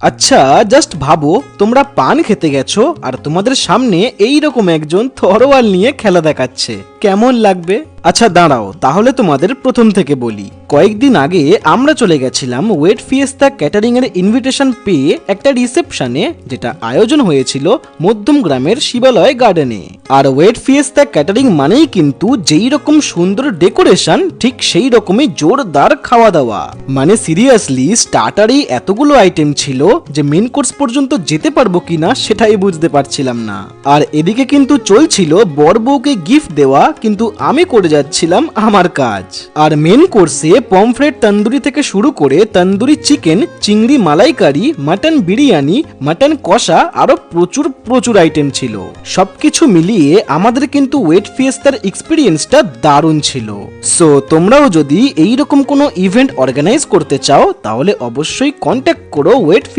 আচ্ছা জাস্ট ভাবো, তোমরা পান খেতে গেছো আর তোমাদের সামনে এইরকম একজন তরোয়াল নিয়ে খেলা দেখাচ্ছে, কেমন লাগবে? আচ্ছা দাঁড়াও, তাহলে তোমাদের প্রথম থেকে বলি। কয়েকদিন আগে আমরা চলে গেছিলাম ওয়েট ফিয়েস্তা ক্যাটারিং এর ইনভিটেশন পেয়ে একটা রিসেপশনে, যেটা আয়োজন হয়েছিল মধ্যম গ্রামের শিবালয় গার্ডেনে। আর ওয়েট ফিয়েস্তা ক্যাটারিং মানেই কিন্তু যেই রকম সুন্দর ডেকোরেশন, ঠিক সেই রকমই জোরদার খাওয়া দাওয়া। মানে সিরিয়াসলি স্টার্টারেই এতগুলো আইটেম ছিল যে মেন কোর্স পর্যন্ত যেতে পারবো কিনা সেটাই বুঝতে পারছিলাম না। আর এদিকে কিন্তু চলছিল বর বউকে গিফট দেওয়া, কিন্তু আমি করে যাচ্ছিলাম আমার কাজ। আর মেন কোর্সে পমফ্রেট তন্দুরি থেকে শুরু করে তন্দুরি চিকেন, চিংড়ি মালাইকারি, মাটন বিরিয়ানি, মাটন কষা, আরো প্রচুর প্রচুর আইটেম ছিল। সবকিছু মিলিয়ে আমাদের কিন্তু ওয়েট ফিয়েস্তার এক্সপিরিয়েন্সটা দারুণ ছিল। সো তোমরাও যদি এইরকম কোনো ইভেন্ট অর্গানাইজ করতে চাও তাহলে অবশ্যই কন্ট্যাক্ট করো ওয়েট ফিয়েস্তা।